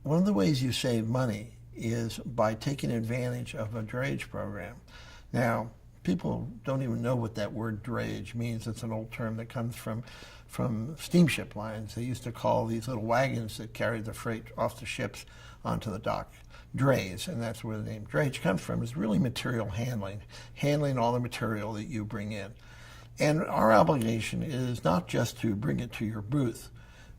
one of the ways you save money is by taking advantage of a drayage program. Now, people don't even know what that word drayage means. It's an old term that comes from steamship lines. They used to call these little wagons that carried the freight off the ships onto the dock drays, and that's where the name drayage comes from. It's really material handling all the material that you bring in. And our obligation is not just to bring it to your booth.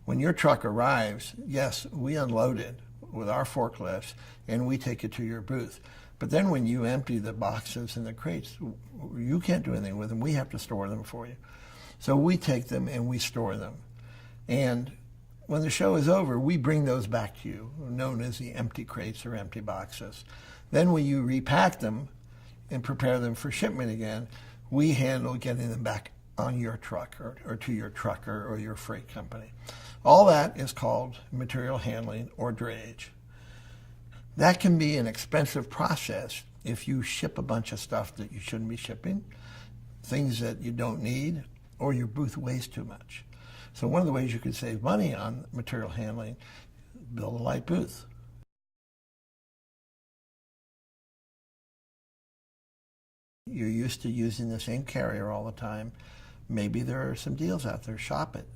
When your truck arrives, yes, we unload it with our forklifts and we take it to your booth. But then when you empty the boxes and the crates, you can't do anything with them. We have to store them for you. So we take them and we store them. And when the show is over, we bring those back to you, known as the empty crates or empty boxes. Then when you repack them and prepare them for shipment again, we handle getting them back on your truck or to your trucker or your freight company. All that is called material handling or drayage. That can be an expensive process if you ship a bunch of stuff that you shouldn't be shipping, things that you don't need, or your booth weighs too much. So one of the ways you could save money on material handling, build a light booth. You're used to using the same carrier all the time. Maybe there are some deals out there. Shop it.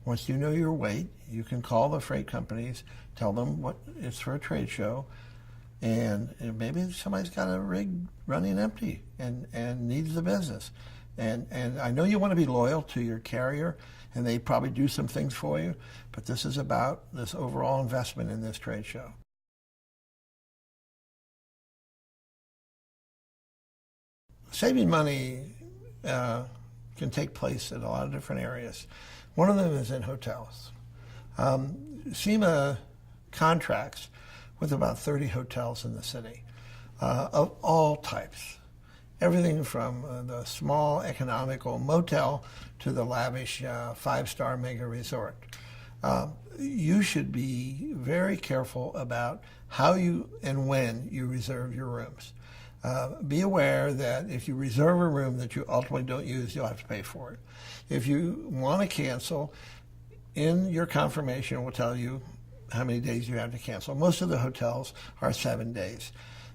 Once you know your weight, you can call the freight companies, tell them what it's for a trade show, and maybe somebody's got a rig running empty and needs the business. And I know you want to be loyal to your carrier, and they probably do some things for you, but this is about this overall investment in this trade show. Saving money can take place in a lot of different areas. One of them is in hotels. SEMA contracts with about 30 hotels in the city of all types. Everything from the small economical motel to the lavish five-star mega resort. You should be very careful about how you and when you reserve your rooms. Be aware that if you reserve a room that you ultimately don't use, you'll have to pay for it. If you want to cancel, in your confirmation it will tell you how many days you have to cancel. Most of the hotels are 7 days,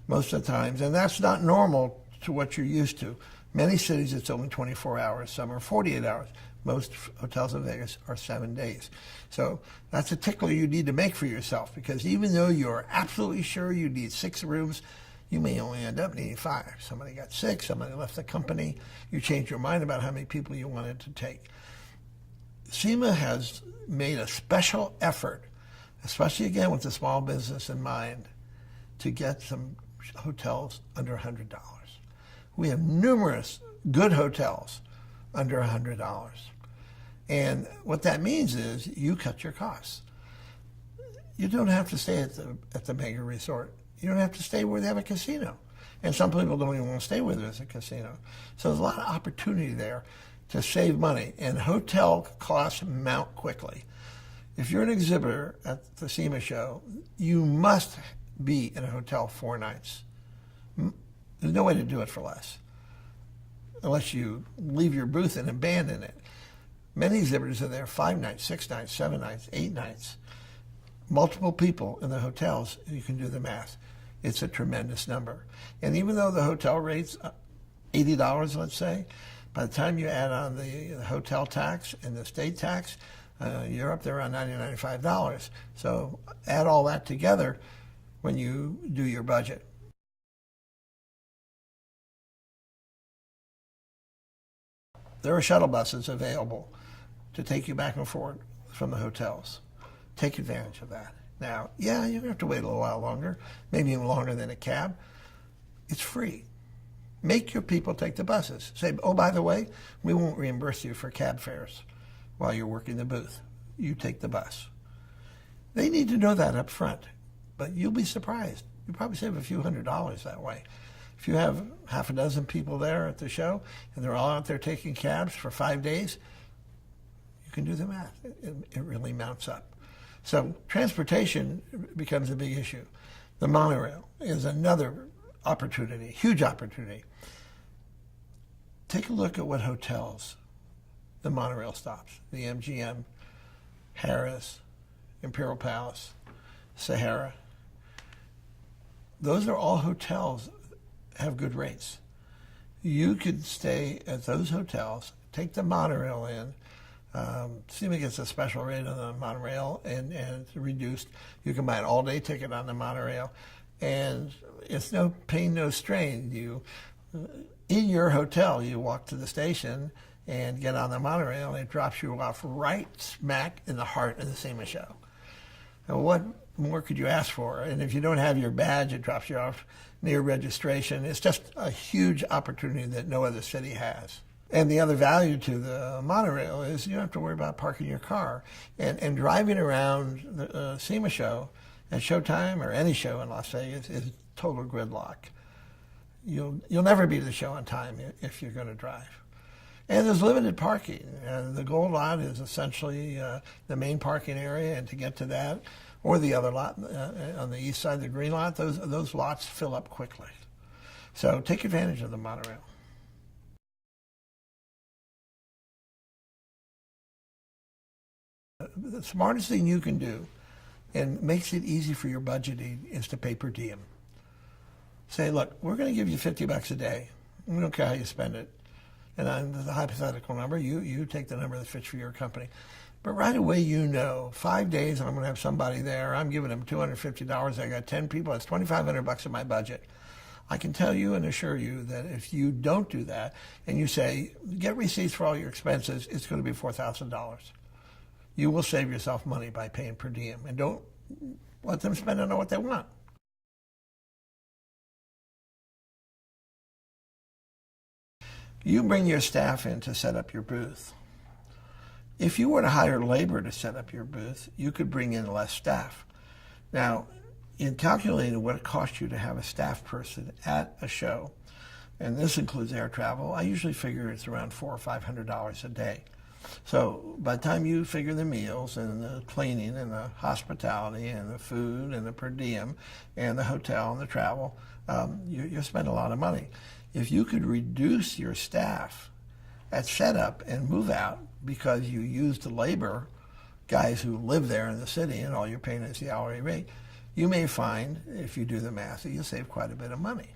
most of the times, and that's not normal to what you're used to. Many cities it's only 24 hours, some are 48 hours. Most hotels in Vegas are 7 days. So that's a tickler you need to make for yourself, because even though you're absolutely sure you need 6 rooms, you may only end up needing 5. Somebody got sick, somebody left the company, you changed your mind about how many people you wanted to take. SEMA has made a special effort, especially again with the small business in mind, to get some hotels under $100. We have numerous good hotels under $100. And what that means is you cut your costs. You don't have to stay at the mega resort. You don't have to stay where they have a casino. And some people don't even want to stay where there's a casino. So there's a lot of opportunity there to save money. And hotel costs mount quickly. If you're an exhibitor at the SEMA Show, you must be in a hotel 4 nights. There's no way to do it for less, unless you leave your booth and abandon it. Many exhibitors are there 5 nights, 6 nights, 7 nights, 8 nights. Multiple people in the hotels, you can do the math. It's a tremendous number. And even though the hotel rate's $80, let's say, by the time you add on the hotel tax and the state tax, you're up there around $90, $95. So add all that together when you do your budget. There are shuttle buses available to take you back and forth from the hotels. Take advantage of that. Now, yeah, you're going to have to wait a little while longer, maybe even longer than a cab. It's free. Make your people take the buses. Say, oh, by the way, we won't reimburse you for cab fares while you're working the booth. You take the bus. They need to know that up front, but you'll be surprised. You'll probably save a few $100s that way. If you have half a dozen people there at the show and they're all out there taking cabs for 5 days, you can do the math. It really mounts up. So transportation becomes a big issue. The monorail is another opportunity, huge opportunity. Take a look at what hotels the monorail stops. The MGM, Harrah's, Imperial Palace, Sahara. Those are all hotels that have good rates. You could stay at those hotels, take the monorail in. SEMA gets a special rate on the monorail, and it's reduced. You can buy an all-day ticket on the monorail, and it's no pain, no strain. In your hotel, you walk to the station and get on the monorail, and it drops you off right smack in the heart of the SEMA Show. And what more could you ask for? And if you don't have your badge, it drops you off near registration. It's just a huge opportunity that no other city has. And the other value to the monorail is you don't have to worry about parking your car. And driving around the SEMA Show at showtime, or any show in Las Vegas, is total gridlock. You'll never be to the show on time if you're going to drive. And there's limited parking. The gold lot is essentially the main parking area, and to get to that, or the other lot on the east side, the green lot, those lots fill up quickly. So take advantage of the monorail. The smartest thing you can do, and makes it easy for your budgeting, is to pay per diem. Say, look, we're going to give you $50 a day. We don't care how you spend it. And on the hypothetical number, you take the number that fits for your company. But right away, 5 days, I'm going to have somebody there. I'm giving them $250. I got 10 people. That's $2,500 in my budget. I can tell you and assure you that if you don't do that, and you say, get receipts for all your expenses, it's going to be $4,000. You will save yourself money by paying per diem. And don't let them spend it on what they want. You bring your staff in to set up your booth. If you were to hire labor to set up your booth, you could bring in less staff. Now, in calculating what it costs you to have a staff person at a show, and this includes air travel, I usually figure it's around $400 or $500 a day. So by the time you figure the meals and the cleaning and the hospitality and the food and the per diem and the hotel and the travel, you'll spend a lot of money. If you could reduce your staff at setup and move out because you use the labor guys who live there in the city and all you're paying is the hourly rate, you may find, if you do the math, that you'll save quite a bit of money.